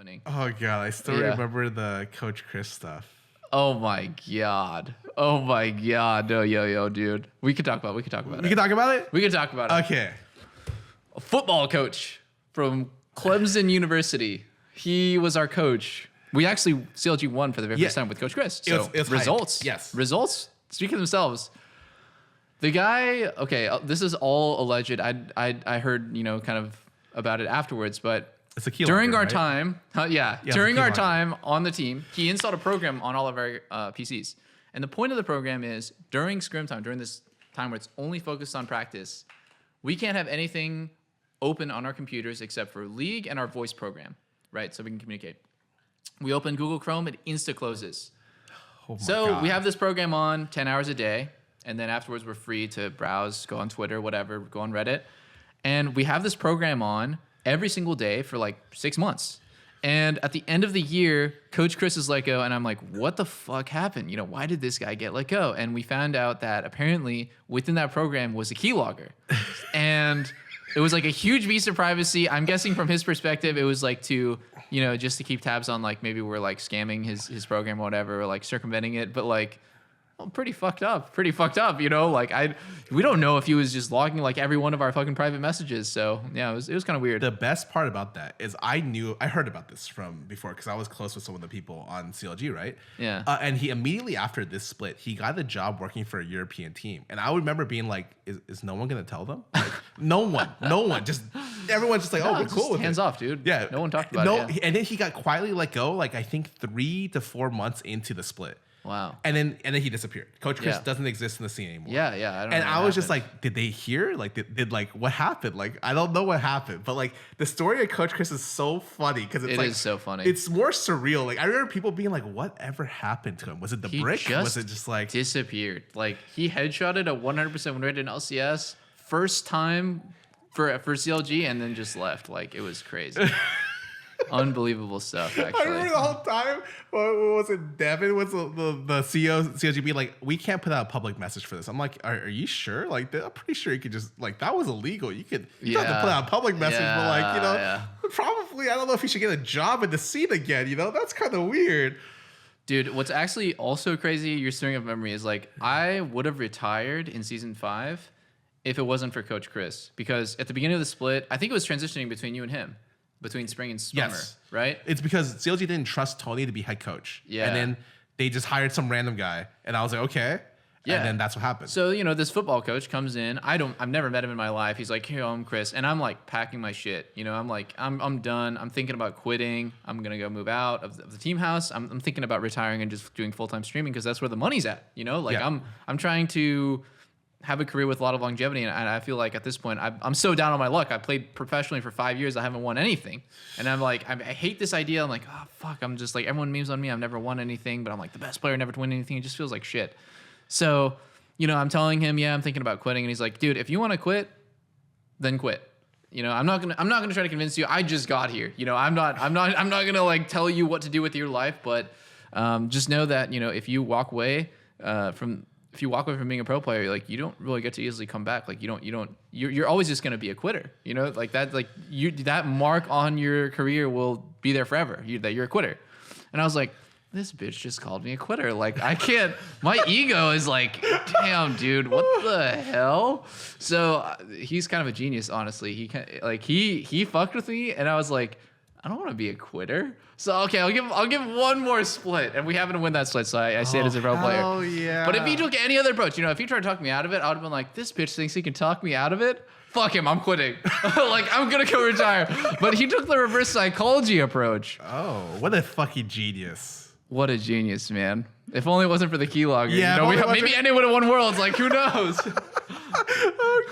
winning. Oh god, I still remember the Coach Chris stuff. Oh my god. Oh my god. No, yo, dude. We could talk about it. We can talk about it? We can talk about it. Okay. A football coach from Clemson University. He was our coach. We actually CLG won for the very first time with Coach Chris. So it was results. Hype. Yes. Results speak for themselves. The guy, okay, this is all alleged. I heard, kind of about it afterwards, but it's a key during our right? time, during our time on the team, he installed a program on all of our PCs. And the point of the program is during scrim time, during this time where it's only focused on practice, we can't have anything open on our computers except for League and our voice program, right? So we can communicate. We open Google Chrome, it insta closes. Oh so God. we have this program on 10 hours a day, and then afterwards we're free to browse, go on Twitter, whatever, go on Reddit. And we have this program on every single day for like 6 months. And at the end of the year, Coach Chris is let go, and I'm like, what the fuck happened? Why did this guy get let go? And we found out that apparently within that program was a keylogger. And it was like a huge piece of privacy. I'm guessing from his perspective, it was like to, just to keep tabs on like maybe we're like scamming his program or whatever, or like circumventing it. But like, pretty fucked up. Like we don't know if he was just logging like every one of our fucking private messages. So yeah, it was kind of weird. The best part about that is I heard about this from before because I was close with some of the people on CLG, right? Yeah. And he immediately after this split, he got a job working for a European team. And I would remember being like, is no one going to tell them? Like, no one. Just everyone's just like, oh, we're cool with hands it. off, dude. Yeah. No one talked about it. Yeah. And then he got quietly let go, like I think 3 to 4 months into the split. Wow. And then he disappeared. Coach Chris doesn't exist in the scene anymore. Yeah. I don't know. And I was just like, did they hear? Like, did like what happened? Like, I don't know what happened, but like the story of Coach Chris is so funny because it is so funny. It's more surreal. Like I remember people being like, whatever happened to him? Was it the brick? Was it just like disappeared? Like he headshotted a 100% win rate in LCS first time for CLG and then just left. Like it was crazy. Unbelievable stuff, actually. I remember the whole time. What was it? Devin was the CEO CLG being like, we can't put out a public message for this. I'm like, are you sure? Like, I'm pretty sure you could just like that was illegal. You don't have to put out a public message, but like probably I don't know if you should get a job in the scene again. That's kind of weird. Dude, what's actually also crazy, your string of memory is like I would have retired in season 5 if it wasn't for Coach Chris because at the beginning of the split, I think it was transitioning between you and him. Between spring and summer, right? It's because CLG didn't trust Tony to be head coach. Yeah. And then they just hired some random guy. And I was like, okay. Yeah. And then that's what happened. So, this football coach comes in. I've never met him in my life. He's like, here, I'm Chris. And I'm like packing my shit. I'm like, I'm done. I'm thinking about quitting. I'm going to go move out of the team house. I'm thinking about retiring and just doing full-time streaming because that's where the money's at. I'm trying to have a career with a lot of longevity, and I feel like at this point I'm so down on my luck. I played professionally for 5 years. I haven't won anything, and I'm like I hate this idea. I'm like, oh fuck. I'm just like everyone memes on me. I've never won anything, but I'm like the best player never to win anything. It just feels like shit. So I'm telling him, I'm thinking about quitting, and he's like, dude, if you want to quit, then quit. I'm not gonna try to convince you. I just got here. I'm not gonna like tell you what to do with your life, but just know that if you walk away from being a pro player, like you don't really get to easily come back. Like you're always just going to be a quitter, like that, like that mark on your career will be there forever. That you're a quitter. And I was like, this bitch just called me a quitter. Like I can't, my ego is like, damn dude, what the hell? So he's kind of a genius, honestly. He fucked with me and I was like, I don't want to be a quitter. So okay, I'll give one more split, and we happen to win that split. So I say it as a pro player. Oh yeah. But if he took any other approach, if he tried to talk me out of it, I would have been like, this bitch thinks he can talk me out of it. Fuck him, I'm quitting. Like I'm gonna go retire. But he took the reverse psychology approach. Oh, what a fucking genius! What a genius, man. If only it wasn't for the keylogger. Yeah, maybe anyone would have won Worlds. Like who knows? Oh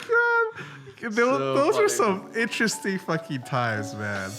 god, those were some interesting fucking times, man.